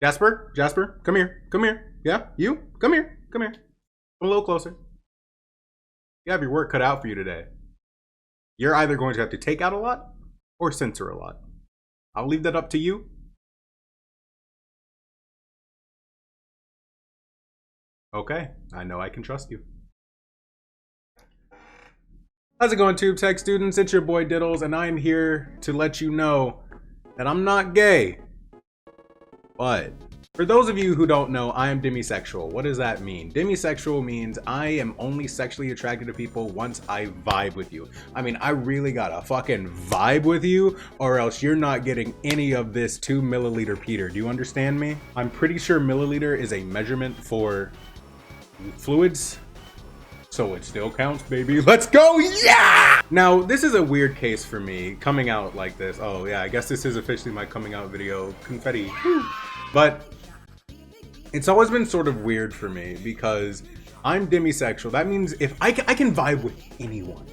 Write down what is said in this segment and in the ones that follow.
Jasper, come here. Come here. Yeah, you? Come here. Come here. Come a little closer. You have your work cut out for you today. You're either going to have to take out a lot or censor a lot. I'll leave that up to you. Okay, I know I can trust you. How's it going, Tube Tech students? It's your boy Diddles, and I'm here to let you know that I'm not gay. But for those of you who don't know, I am demisexual. What does that mean? Demisexual means I am only sexually attracted to people once I vibe with you. I mean, I really gotta fucking vibe with you, or else you're not getting any of this 2 milliliter Peter. Do you understand me? I'm pretty sure milliliter is a measurement for fluids, so it still counts, baby. Let's go, yeah! Now, this is a weird case for me, coming out like this. Oh yeah, I guess this is officially my coming out video. Confetti. But it's always been sort of weird for me because I'm demisexual. That means if I can vibe with anyone,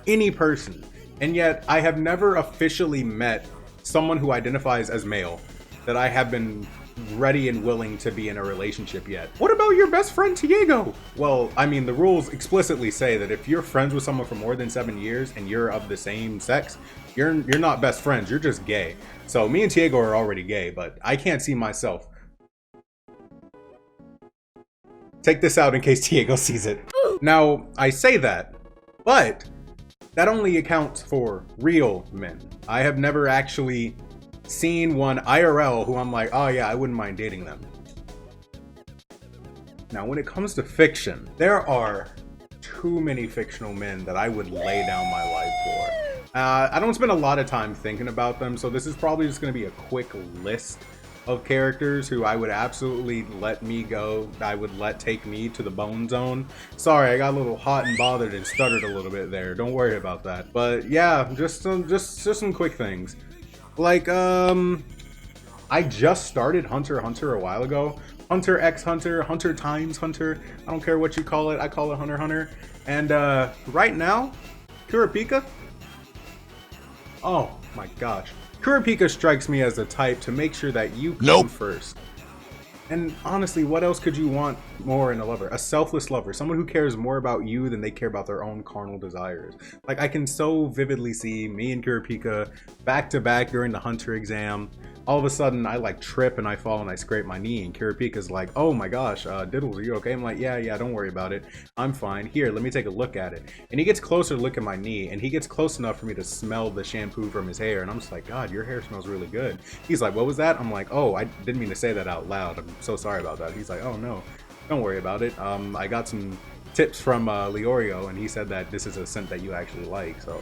any person, and yet I have never officially met someone who identifies as male that I have been ready and willing to be in a relationship yet. What about your best friend Diego? Well, I mean, the rules explicitly say that if you're friends with someone for more than 7 years and you're of the same sex, you're not best friends, you're just gay. So me and Diego are already gay, but I can't see myself. Take this out in case Diego sees it. Now, I say that, but that only accounts for real men. I have never actually seen one IRL who I'm like, oh yeah, I wouldn't mind dating them. Now, when it comes to fiction, there are too many fictional men that I would lay down my life for. I don't spend a lot of time thinking about them, so this is probably just going to be a quick list of characters who I would absolutely let me go. I would let take me to the bone zone. Sorry, I got a little hot and bothered and stuttered a little bit there. Don't worry about that. But yeah, just some quick things. Like, I just started Hunter x Hunter a while ago. Hunter x Hunter, Hunter times Hunter. I don't care what you call it. I call it Hunter x Hunter. And right now, Kurapika. Oh my gosh. Kurapika strikes me as the type to make sure that you come first. And honestly, what else could you want more in a lover? A selfless lover, someone who cares more about you than they care about their own carnal desires. Like, I can so vividly see me and Kurapika back to back during the Hunter exam. All of a sudden, I like trip and I fall and I scrape my knee, and Kurapika's like, oh my gosh, Diddles, are you okay? I'm like, yeah, don't worry about it. I'm fine. Here, let me take a look at it. And he gets closer to look at my knee, and he gets close enough for me to smell the shampoo from his hair, and I'm just like, God, your hair smells really good. He's like, what was that? I'm like, oh, I didn't mean to say that out loud. I'm so sorry about that. He's like, oh no, don't worry about it. I got some tips from Leorio, and he said that this is a scent that you actually like, so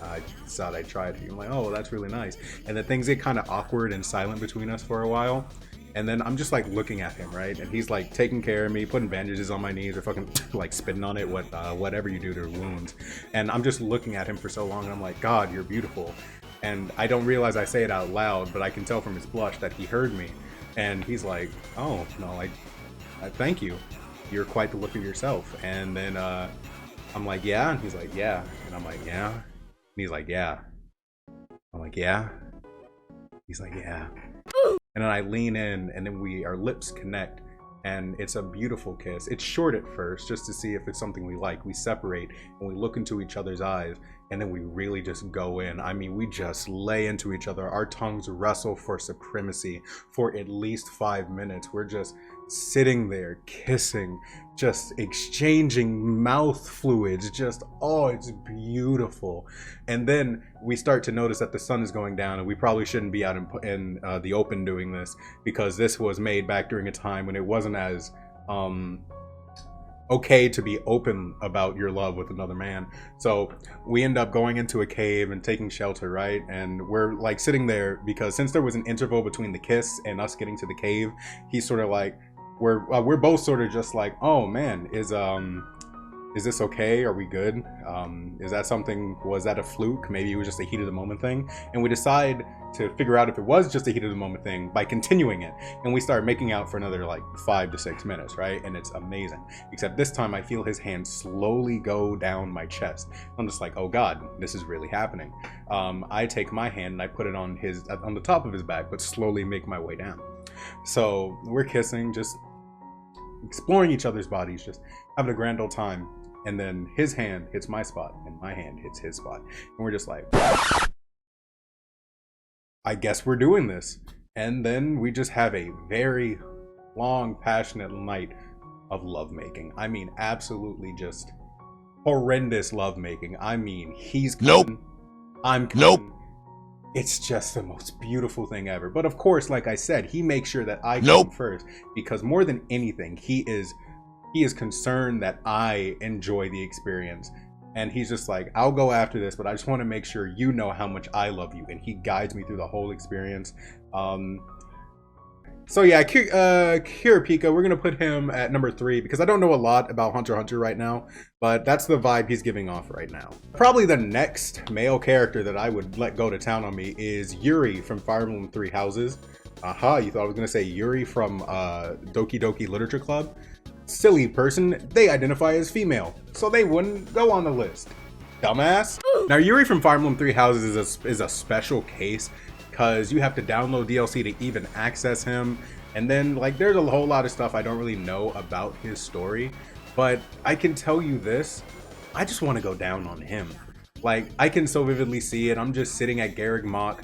I thought I'd try it. I'm like, oh, that's really nice. And then things get kind of awkward and silent between us for a while, and then I'm just like looking at him, right? And he's like taking care of me, putting bandages on my knees, or fucking like spitting on it, whatever you do to wounds. And I'm just looking at him for so long, and I'm like, God, you're beautiful. And I don't realize I say it out loud, but I can tell from his blush that he heard me. And he's like, oh no, I thank you. You're quite the look of yourself. And then I'm like, yeah. And he's like, yeah. And I'm like, yeah. And he's like, yeah. I'm like, yeah. He's like, yeah. And then I lean in, and then our lips connect, and it's a beautiful kiss. It's short at first, just to see if it's something we like. We separate and we look into each other's eyes, and then we really just go in. I mean, we just lay into each other. Our tongues wrestle for supremacy for at least 5 minutes. We're just sitting there kissing, just exchanging mouth fluids, just, oh, it's beautiful. And then we start to notice that the sun is going down, and we probably shouldn't be out in the open doing this, because this was made back during a time when it wasn't as okay to be open about your love with another man. So we end up going into a cave and taking shelter, right? And we're like sitting there because since there was an interval between the kiss and us getting to the cave, he's sort of like, we're both sort of just like, oh man, is this okay? Are we good? Is that something, was that a fluke? Maybe it was just a heat of the moment thing. And we decide to figure out if it was just a heat of the moment thing by continuing it. And we start making out for another like 5 to 6 minutes, right? And it's amazing. Except this time I feel his hand slowly go down my chest. I'm just like, oh God, this is really happening. I take my hand and I put it on the top of his back, but slowly make my way down. So we're kissing, just exploring each other's bodies, just having a grand old time. And then his hand hits my spot and my hand hits his spot. And we're just like, I guess we're doing this. And then we just have a very long, passionate night of lovemaking. I mean, absolutely just horrendous lovemaking. I mean, he's coming, I'm coming. It's just the most beautiful thing ever. But of course, like I said, he makes sure that I come first, because more than anything, he is concerned that I enjoy the experience. And he's just like, I'll go after this, but I just want to make sure you know how much I love you. And he guides me through the whole experience. So yeah, Kurapika, we're going to put him at number 3 because I don't know a lot about Hunter x Hunter right now, but that's the vibe he's giving off right now. Probably the next male character that I would let go to town on me is Yuri from Fire Emblem Three Houses. Aha, you thought I was going to say Yuri from Doki Doki Literature Club? Silly person, they identify as female, so they wouldn't go on the list. Dumbass. Now, Yuri from Fire Emblem Three Houses is a special case because you have to download DLC to even access him. And then, like, there's a whole lot of stuff I don't really know about his story, but I can tell you this, I just want to go down on him. Like, I can so vividly see it. I'm just sitting at Garrick Mock,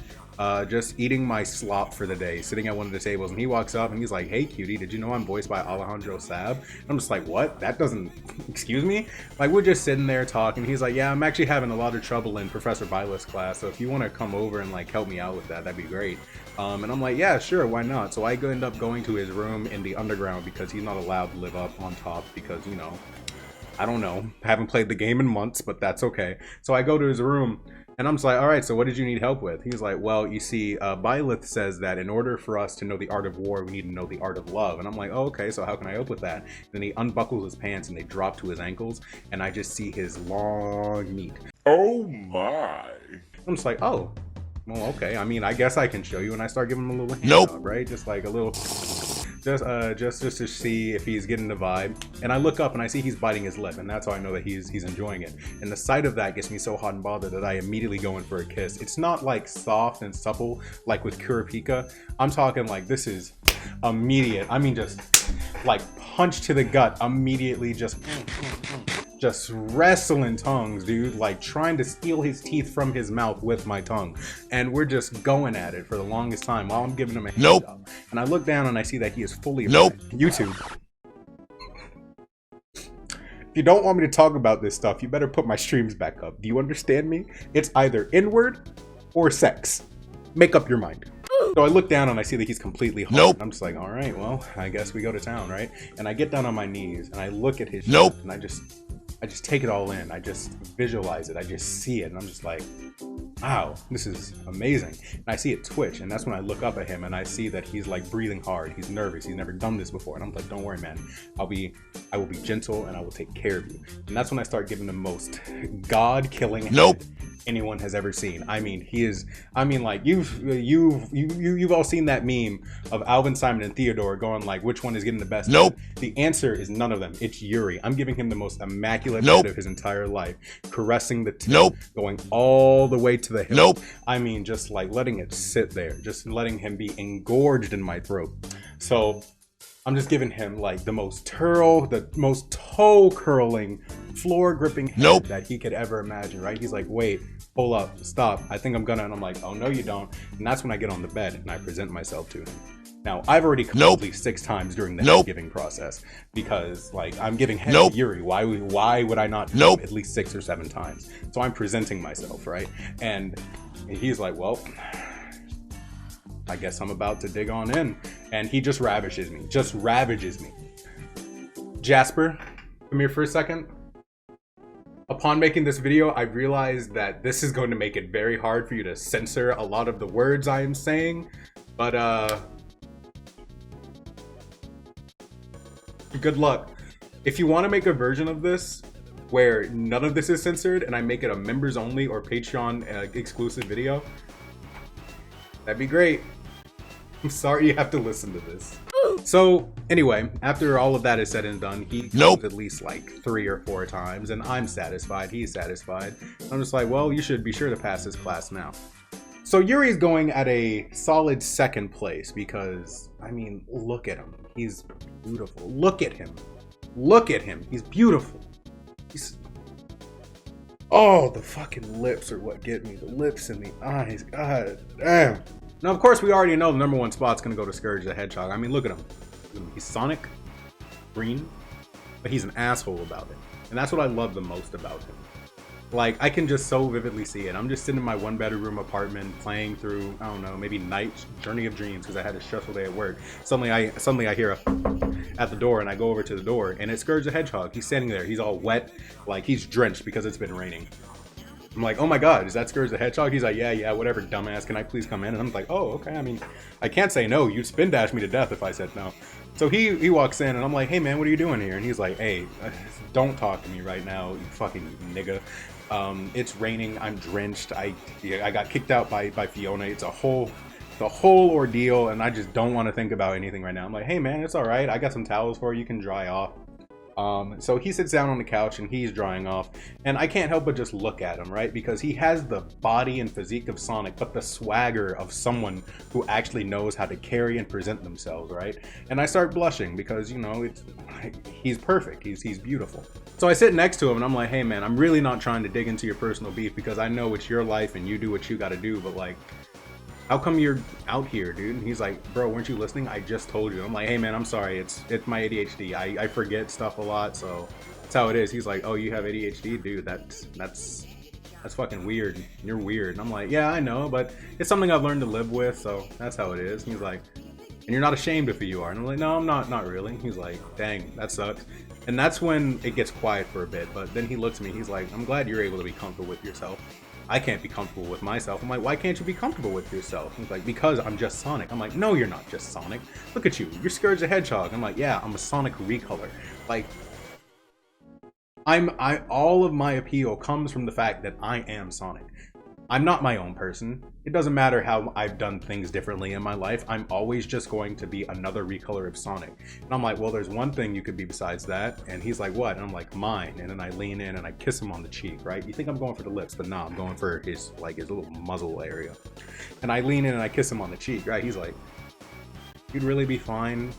just eating my slop for the day, sitting at one of the tables, and he walks up and he's like, "Hey cutie, did you know I'm voiced by Alejandro Sab?" And I'm just like, what? That doesn't, excuse me? Like, we're just sitting there talking. He's like, "Yeah, I'm actually having a lot of trouble in Professor Byla's class, so if you want to come over and like help me out with that, that'd be great." And I'm like, yeah, sure, why not? So I end up going to his room in the underground because he's not allowed to live up on top because, you know, I don't know, I haven't played the game in months, but that's okay. So I go to his room and I'm just like, all right, so what did you need help with? He's like, well, you see, Byleth says that in order for us to know the art of war, we need to know the art of love. And I'm like, oh, okay, so how can I help with that? And then he unbuckles his pants and they drop to his ankles, and I just see his long meat. Oh my. I'm just like, oh, well, okay. I mean, I guess I can show you. And I start giving him a little hand job, right? Just like a little, just to see if he's getting the vibe. And I look up and I see he's biting his lip, and that's how I know that he's enjoying it. And the sight of that gets me so hot and bothered that I immediately go in for a kiss. It's not like soft and supple like with Kurapika. I'm talking like this is immediate. I mean, just like punch to the gut, immediately just wrestling tongues, dude, like trying to steal his teeth from his mouth with my tongue. And we're just going at it for the longest time while I'm giving him a hand job. And I look down and I see that he is fully YouTube. If you don't want me to talk about this stuff, you better put my streams back up. Do you understand me? It's either N-word or sex. Make up your mind. So I look down and I see that he's completely hard. I'm just like, all right, well, I guess we go to town, right? And I get down on my knees and I look at his shit and I just take it all in. I just visualize it. I just see it. And I'm just like, wow, this is amazing. And I see it twitch. And that's when I look up at him and I see that he's like breathing hard. He's nervous. He's never done this before. And I'm like, don't worry, man. I will be gentle and I will take care of you. And that's when I start giving the most God-killing head anyone has ever seen. I mean, like you've all seen that meme of Alvin, Simon, and Theodore going like, which one is getting the best? The answer is none of them. It's Yuri. I'm giving him the most immaculate head of his entire life, caressing the tip, going all the way to the hip. I mean, just like letting it sit there, just letting him be engorged in my throat. So I'm just giving him like the most toe curling, floor gripping head that he could ever imagine, right? He's like, wait, hold up, stop, I think I'm gonna. And I'm like, oh no you don't. And that's when I get on the bed and I present myself to him. Now, I've already come at least 6 times during the head giving process because like I'm giving head to Yuri. Why would I not at least 6 or 7 times? So I'm presenting myself, right? And he's like, well, I guess I'm about to dig on in. And he just ravages me. Jasper, come here for a second. Upon making this video, I realized that this is going to make it very hard for you to censor a lot of the words I am saying. But good luck. If you want to make a version of this where none of this is censored and I make it a members only or Patreon exclusive video, that'd be great. I'm sorry you have to listen to this. So anyway, after all of that is said and done, he comes at least like 3 or 4 times and I'm satisfied, he's satisfied. I'm just like, well, you should be sure to pass this class now. So Yuri's going at a solid second place because, I mean, look at him. He's beautiful. Look at him. Look at him. He's beautiful. He's... Oh, the fucking lips are what get me. The lips and the eyes. God damn. Now, of course, we already know the number one spot's going to go to Scourge the Hedgehog. I mean, look at him. He's Sonic, green, but he's an asshole about it. And that's what I love the most about him. Like, I can just so vividly see it. I'm just sitting in my one-bedroom apartment playing through, I don't know, maybe Night Journey of Dreams because I had a stressful day at work. Suddenly I hear a at the door, and I go over to the door, and it's Scourge the Hedgehog. He's standing there. He's all wet, like he's drenched because it's been raining. I'm like, oh my god, is that Scourge the Hedgehog? He's like, yeah, whatever, dumbass. Can I please come in? And I'm like, oh, okay. I mean, I can't say no. You'd spin dash me to death if I said no. So he walks in, and I'm like, hey man, what are you doing here? And he's like, hey, don't talk to me right now, you fucking nigga. It's raining. I'm drenched. I got kicked out by Fiona. It's the whole ordeal, and I just don't want to think about anything right now. I'm like, hey man, it's all right. I got some towels for you. You can dry off. So he sits down on the couch and he's drying off, and I can't help but just look at him, right? Because he has the body and physique of Sonic, but the swagger of someone who actually knows how to carry and present themselves, right? And I start blushing because, you know, he's perfect. He's beautiful. So I sit next to him and I'm like, hey man, I'm really not trying to dig into your personal beef because I know it's your life and you do what you got to do, but like, how come you're out here, dude? And he's like, bro, weren't you listening? I just told you. I'm like, hey man, I'm sorry. It's my ADHD. I forget stuff a lot, so that's how it is. He's like, oh, you have ADHD, dude. That's fucking weird. You're weird. And I'm like, yeah, I know, but it's something I've learned to live with, so that's how it is. And he's like, and you're not ashamed if you are. And I'm like, no, I'm not really. He's like, dang, that sucks. And that's when it gets quiet for a bit. But then he looks at me. He's like, I'm glad you're able to be comfortable with yourself. I can't be comfortable with myself. I'm like, why can't you be comfortable with yourself? He's like, because I'm just Sonic. I'm like, no, you're not just Sonic. Look at you. You're Scourge the Hedgehog. I'm like, yeah, I'm a Sonic recolor. Like, all of my appeal comes from the fact that I am Sonic. I'm not my own person. It doesn't matter how I've done things differently in my life. I'm always just going to be another recolor of Sonic. And I'm like, well, there's one thing you could be besides that. And he's like, what? And I'm like, mine. And then I lean in and I kiss him on the cheek, right? You think I'm going for the lips, but nah, I'm going for his little muzzle area. And I lean in and I kiss him on the cheek, right? He's like, you'd really be fine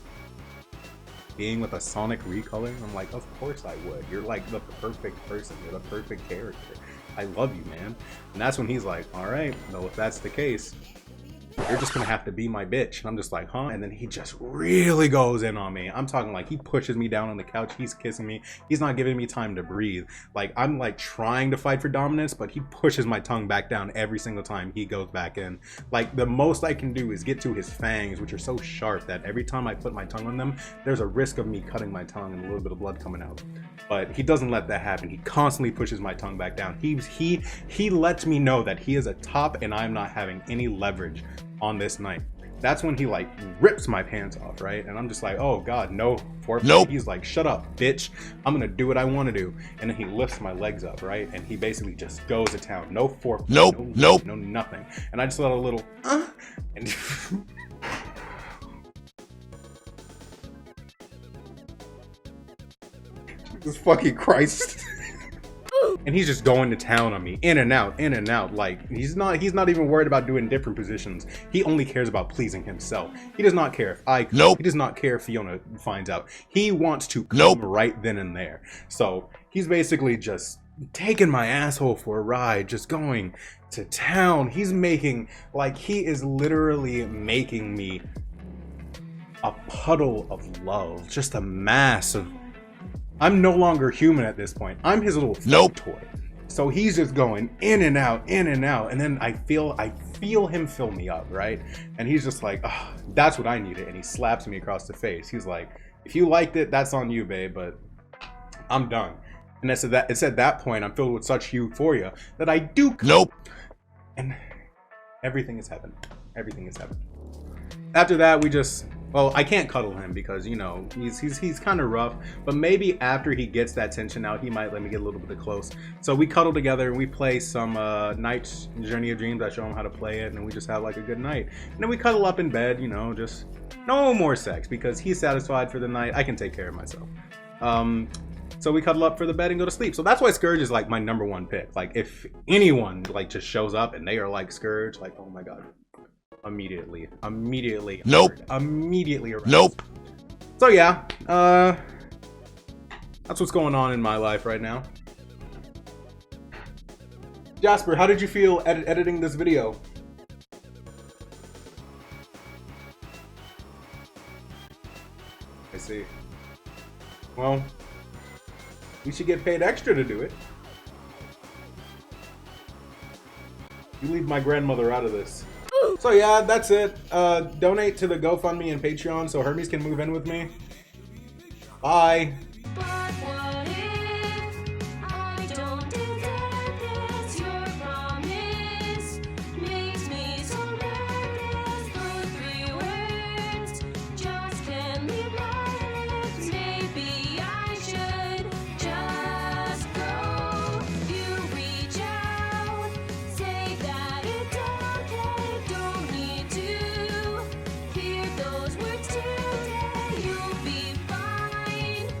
being with a Sonic recolor? I'm like, of course I would. You're like the perfect person. You're the perfect character. I love you, man. And that's when he's like, all right, well, if that's the case, you're just gonna have to be my bitch. And I'm just like, huh? And then he just really goes in on me. I'm talking like he pushes me down on the couch. He's kissing me. He's not giving me time to breathe. Like, I'm like trying to fight for dominance, but he pushes my tongue back down every single time he goes back in. Like, the most I can do is get to his fangs, which are so sharp that every time I put my tongue on them, there's a risk of me cutting my tongue and a little bit of blood coming out. But he doesn't let that happen. He constantly pushes my tongue back down. He lets me know that he is a top and I'm not having any leverage on this night. That's when he like rips my pants off, right? And I'm just like, oh god, no. Nope. He's like, shut up, bitch. I'm gonna do what I want to do. And then he lifts my legs up, right? And he basically just goes to town. No foreplay. Nope. No nothing. And I just let a little and Jesus fucking Christ. And he's just going to town on me, in and out. Like, he's not even worried about doing different positions. He only cares about pleasing himself. He does not care if he does not care if Fiona finds out. He wants to come right then and there. So he's basically just taking my asshole for a ride, just going to town. He's making, like, he is literally making me a puddle of love, just a mass of... I'm no longer human at this point. I'm his little toy. So he's just going in and out, and then I feel him fill me up, right? And he's just like, oh, that's what I needed. And he slaps me across the face. He's like, if you liked it, that's on you, babe, but I'm done. And it's at that point I'm filled with such euphoria that I do and everything is heaven. Everything is heaven. After that, we just... Well, I can't cuddle him because, you know, he's kind of rough. But maybe after he gets that tension out, he might let me get a little bit close. So we cuddle together and we play some Night Journey of Dreams. I show him how to play it, and we just have like a good night. And then we cuddle up in bed, you know, just no more sex because he's satisfied for the night. I can take care of myself. So we cuddle up for the bed and go to sleep. So that's why Scourge is like my #1 pick. Like if anyone like just shows up and they are like Scourge, like oh my god, immediately Nope. immediately aroused. Nope. So yeah, that's what's going on in my life right now. Jasper, how did you feel editing this video? I see. Well, you should get paid extra to do it. You leave my grandmother out of this. So yeah, that's it. Donate to the GoFundMe and Patreon so Hermes can move in with me. Bye.